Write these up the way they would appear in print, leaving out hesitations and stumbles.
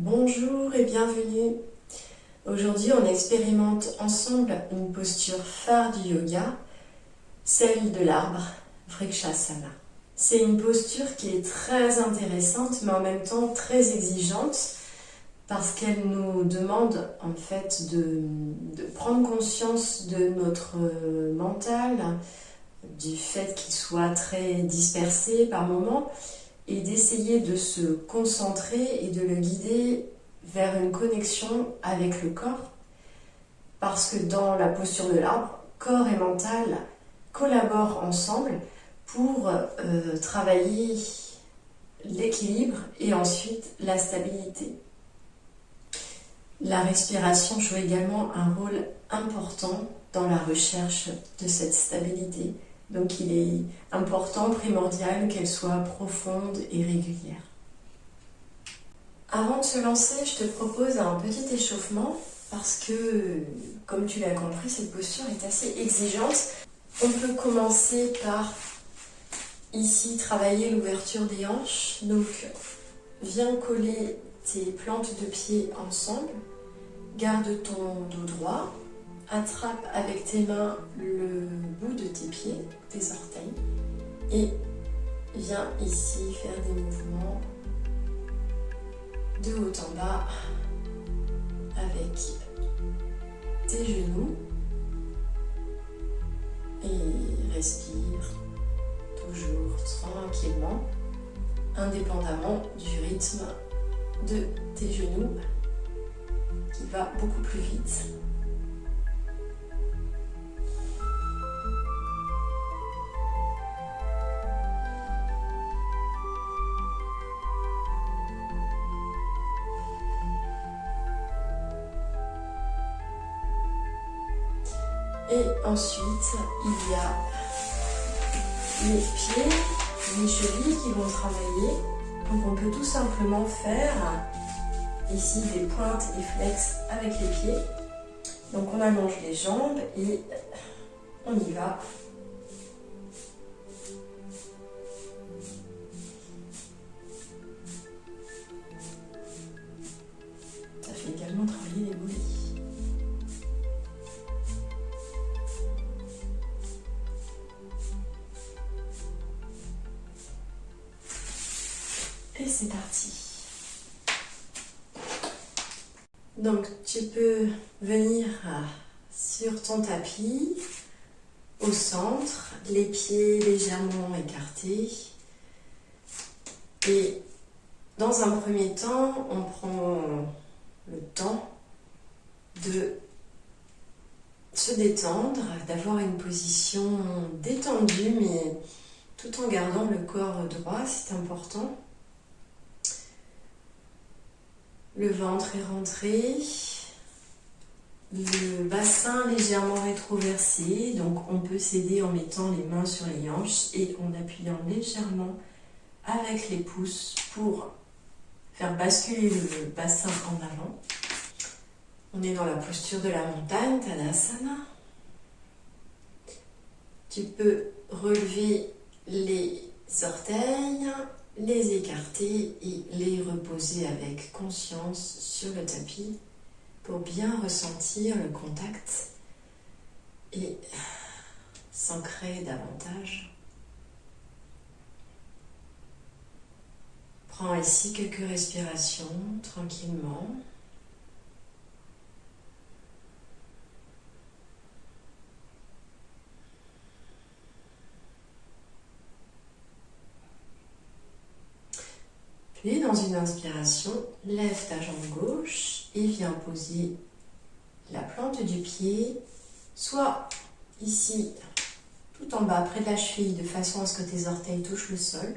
Bonjour et bienvenue. Aujourd'hui, on expérimente ensemble une posture phare du yoga, celle de l'arbre, Vrikshasana. C'est une posture qui est très intéressante, mais en même temps très exigeante, parce qu'elle nous demande en fait de prendre conscience de notre mental, du fait qu'il soit très dispersé par moments, et d'essayer de se concentrer et de le guider vers une connexion avec le corps, parce que dans la posture de l'arbre, corps et mental collaborent ensemble pour travailler l'équilibre et ensuite la stabilité. La respiration joue également un rôle important dans la recherche de cette stabilité. Donc il est important, primordial, qu'elle soit profonde et régulière. Avant de se lancer, je te propose un petit échauffement parce que, comme tu l'as compris, cette posture est assez exigeante. On peut commencer par, ici, travailler l'ouverture des hanches. Donc, viens coller tes plantes de pied ensemble. Garde ton dos droit. Attrape avec tes mains le bout de tes pieds, tes orteils, et viens ici faire des mouvements de haut en bas avec tes genoux et respire toujours tranquillement, indépendamment du rythme de tes genoux qui va beaucoup plus vite. Et ensuite, il y a les pieds, les chevilles qui vont travailler. Donc on peut tout simplement faire ici des pointes et flex avec les pieds. Donc on allonge les jambes et on y va. Ça fait également travailler les mollets. Et c'est parti. Donc tu peux venir sur ton tapis, au centre, les pieds légèrement écartés. Et dans un premier temps, on prend le temps de se détendre, d'avoir une position détendue, mais tout en gardant le corps droit, c'est important. Le ventre est rentré, le bassin légèrement rétroversé, donc on peut s'aider en mettant les mains sur les hanches et en appuyant légèrement avec les pouces pour faire basculer le bassin en avant. On est dans la posture de la montagne, Tadasana. Tu peux relever les orteils, les écarter et les reposer avec conscience sur le tapis pour bien ressentir le contact et s'ancrer davantage. Prends ici quelques respirations tranquillement. Puis, dans une inspiration, lève ta jambe gauche et viens poser la plante du pied, soit ici, tout en bas, près de la cheville, de façon à ce que tes orteils touchent le sol.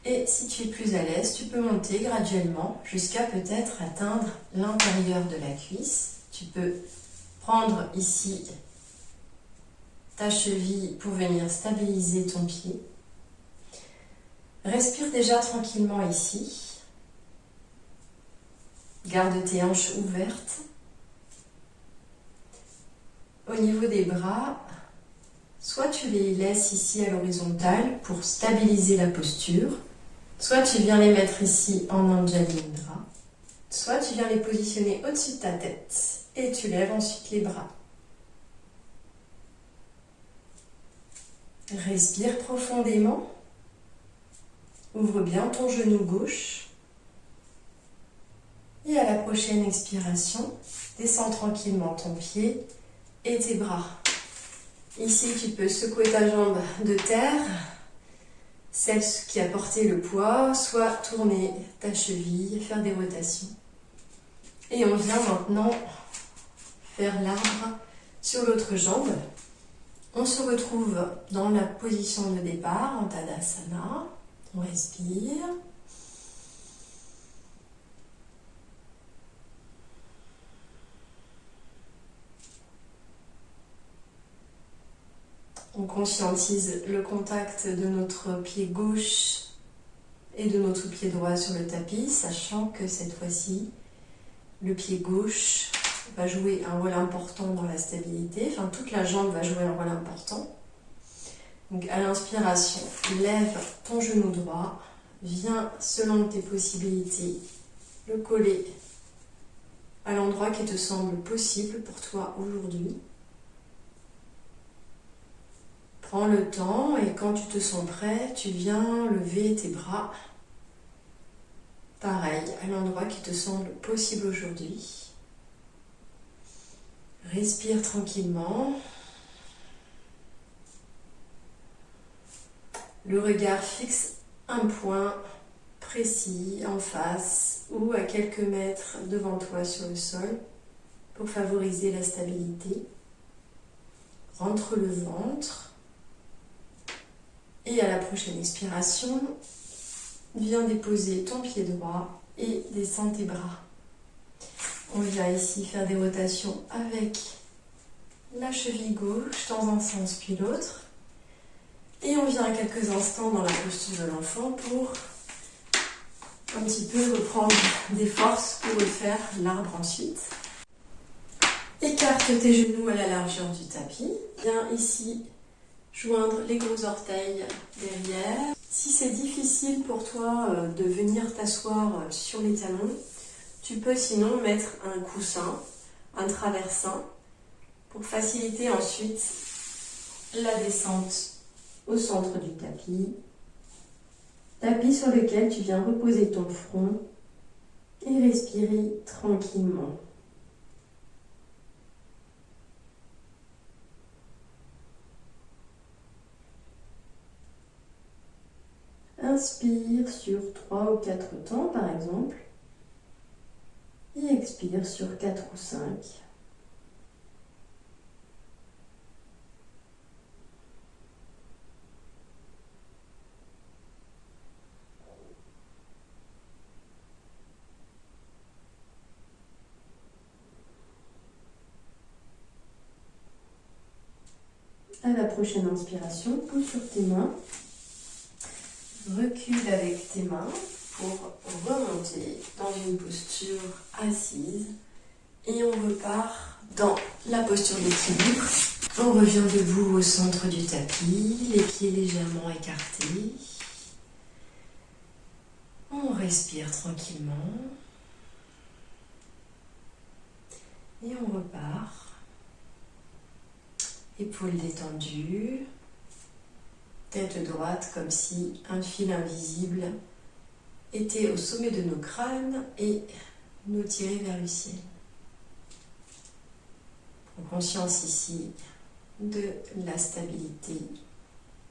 Et si tu es plus à l'aise, tu peux monter graduellement jusqu'à peut-être atteindre l'intérieur de la cuisse. Tu peux prendre ici ta cheville pour venir stabiliser ton pied. Respire déjà tranquillement ici. Garde tes hanches ouvertes. Au niveau des bras, soit tu les laisses ici à l'horizontale pour stabiliser la posture, soit tu viens les mettre ici en Anjali Mudra. Soit tu viens les positionner au-dessus de ta tête et tu lèves ensuite les bras. Respire profondément. Ouvre bien ton genou gauche. Et à la prochaine expiration, descends tranquillement ton pied et tes bras. Ici, tu peux secouer ta jambe de terre, celle qui a porté le poids, soit tourner ta cheville, faire des rotations. Et on vient maintenant faire l'arbre sur l'autre jambe. On se retrouve dans la position de départ, en Tadasana. On respire. On conscientise le contact de notre pied gauche et de notre pied droit sur le tapis, sachant que cette fois-ci, le pied gauche va jouer un rôle important dans la stabilité, enfin toute la jambe va jouer un rôle important. Donc à l'inspiration, lève ton genou droit, viens selon tes possibilités le coller à l'endroit qui te semble possible pour toi aujourd'hui. Prends le temps et quand tu te sens prêt, tu viens lever tes bras. Pareil, à l'endroit qui te semble possible aujourd'hui. Respire tranquillement. Le regard fixe un point précis en face ou à quelques mètres devant toi sur le sol pour favoriser la stabilité. Rentre le ventre. Et à la prochaine expiration, viens déposer ton pied droit et descends tes bras. On vient ici faire des rotations avec la cheville gauche dans un sens puis l'autre. Et on vient quelques instants dans la posture de l'enfant pour un petit peu reprendre des forces pour refaire l'arbre ensuite. Écarte tes genoux à la largeur du tapis. Viens ici joindre les gros orteils derrière. Si c'est difficile pour toi de venir t'asseoir sur les talons, tu peux sinon mettre un coussin, un traversin, pour faciliter ensuite la descente au centre du tapis. Tapis sur lequel tu viens reposer ton front et respirer tranquillement. Inspire sur 3 ou 4 temps par exemple et expire sur 4 ou 5. À la prochaine inspiration, pousse sur tes mains. Recule avec tes mains pour remonter dans une posture assise et on repart dans la posture d'équilibre. On revient debout au centre du tapis, les pieds légèrement écartés. On respire tranquillement et on repart. Épaules détendues. Tête droite comme si un fil invisible était au sommet de nos crânes et nous tirait vers le ciel. Prends conscience ici de la stabilité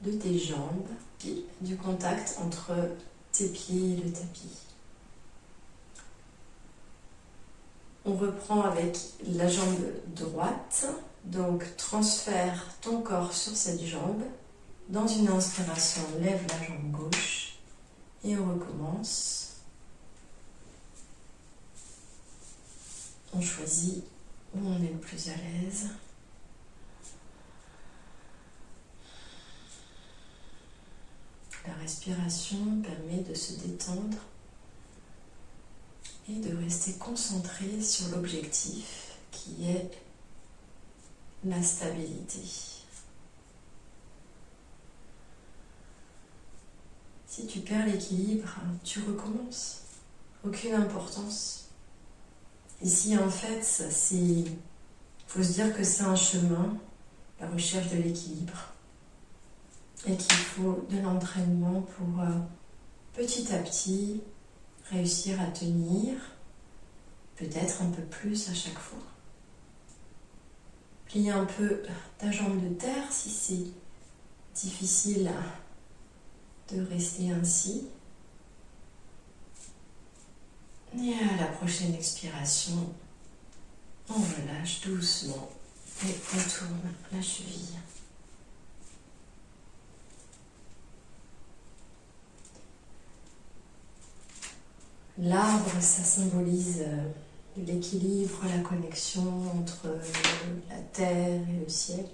de tes jambes et du contact entre tes pieds et le tapis. On reprend avec la jambe droite, donc transfère ton corps sur cette jambe. Dans une inspiration, lève la jambe gauche et on recommence. On choisit où on est le plus à l'aise. La respiration permet de se détendre et de rester concentré sur l'objectif qui est la stabilité. Si tu perds l'équilibre, tu recommences. Aucune importance. Ici, en fait, faut se dire que c'est un chemin, la recherche de l'équilibre, et qu'il faut de l'entraînement pour petit à petit réussir à tenir, peut-être un peu plus à chaque fois. Plie un peu ta jambe de terre si c'est difficile de rester ainsi. Et à la prochaine expiration, on relâche doucement et on tourne la cheville. L'arbre, ça symbolise l'équilibre, la connexion entre la terre et le ciel.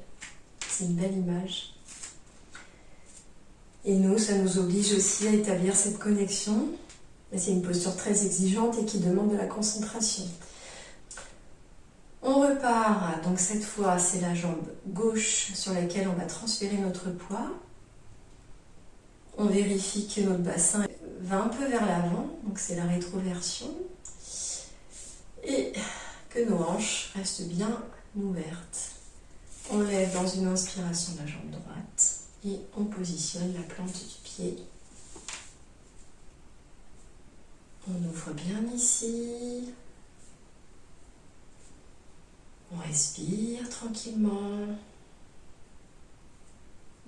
C'est une belle image. Et nous, ça nous oblige aussi à établir cette connexion. C'est une posture très exigeante et qui demande de la concentration. On repart, donc cette fois, c'est la jambe gauche sur laquelle on va transférer notre poids. On vérifie que notre bassin va un peu vers l'avant, donc c'est la rétroversion. Et que nos hanches restent bien ouvertes. On lève dans une inspiration la jambe droite et on positionne la plante du pied. On ouvre bien ici. On respire tranquillement.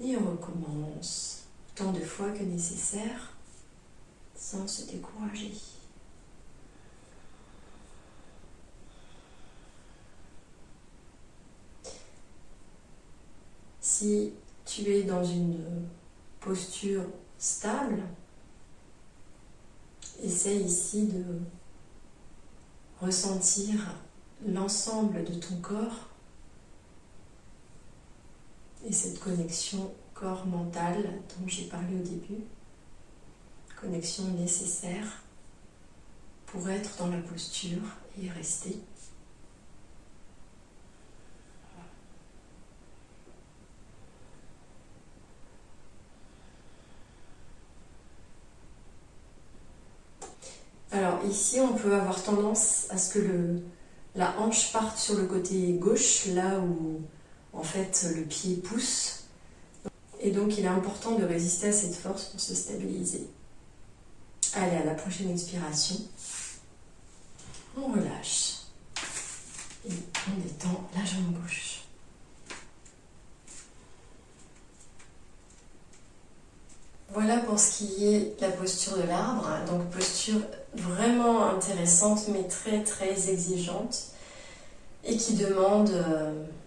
Et on recommence autant de fois que nécessaire sans se décourager. Si tu es dans une posture stable, essaye ici de ressentir l'ensemble de ton corps et cette connexion corps-mental dont j'ai parlé au début, connexion nécessaire pour être dans la posture et rester. Alors ici, on peut avoir tendance à ce que la hanche parte sur le côté gauche, là où en fait le pied pousse. Et donc il est important de résister à cette force pour se stabiliser. Allez, à la prochaine expiration, on relâche et on détend la jambe gauche. Voilà pour ce qui est la posture de l'arbre, donc posture vraiment intéressante mais très très exigeante et qui demande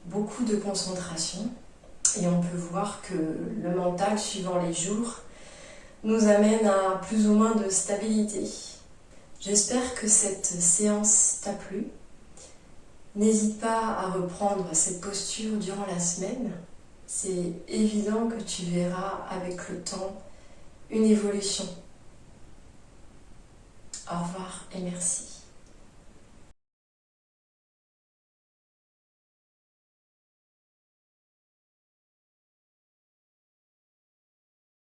beaucoup de concentration. Et on peut voir que le mental, suivant les jours, nous amène à plus ou moins de stabilité. J'espère que cette séance t'a plu. N'hésite pas à reprendre cette posture durant la semaine. C'est évident que tu verras avec le temps une évolution. Au revoir et merci.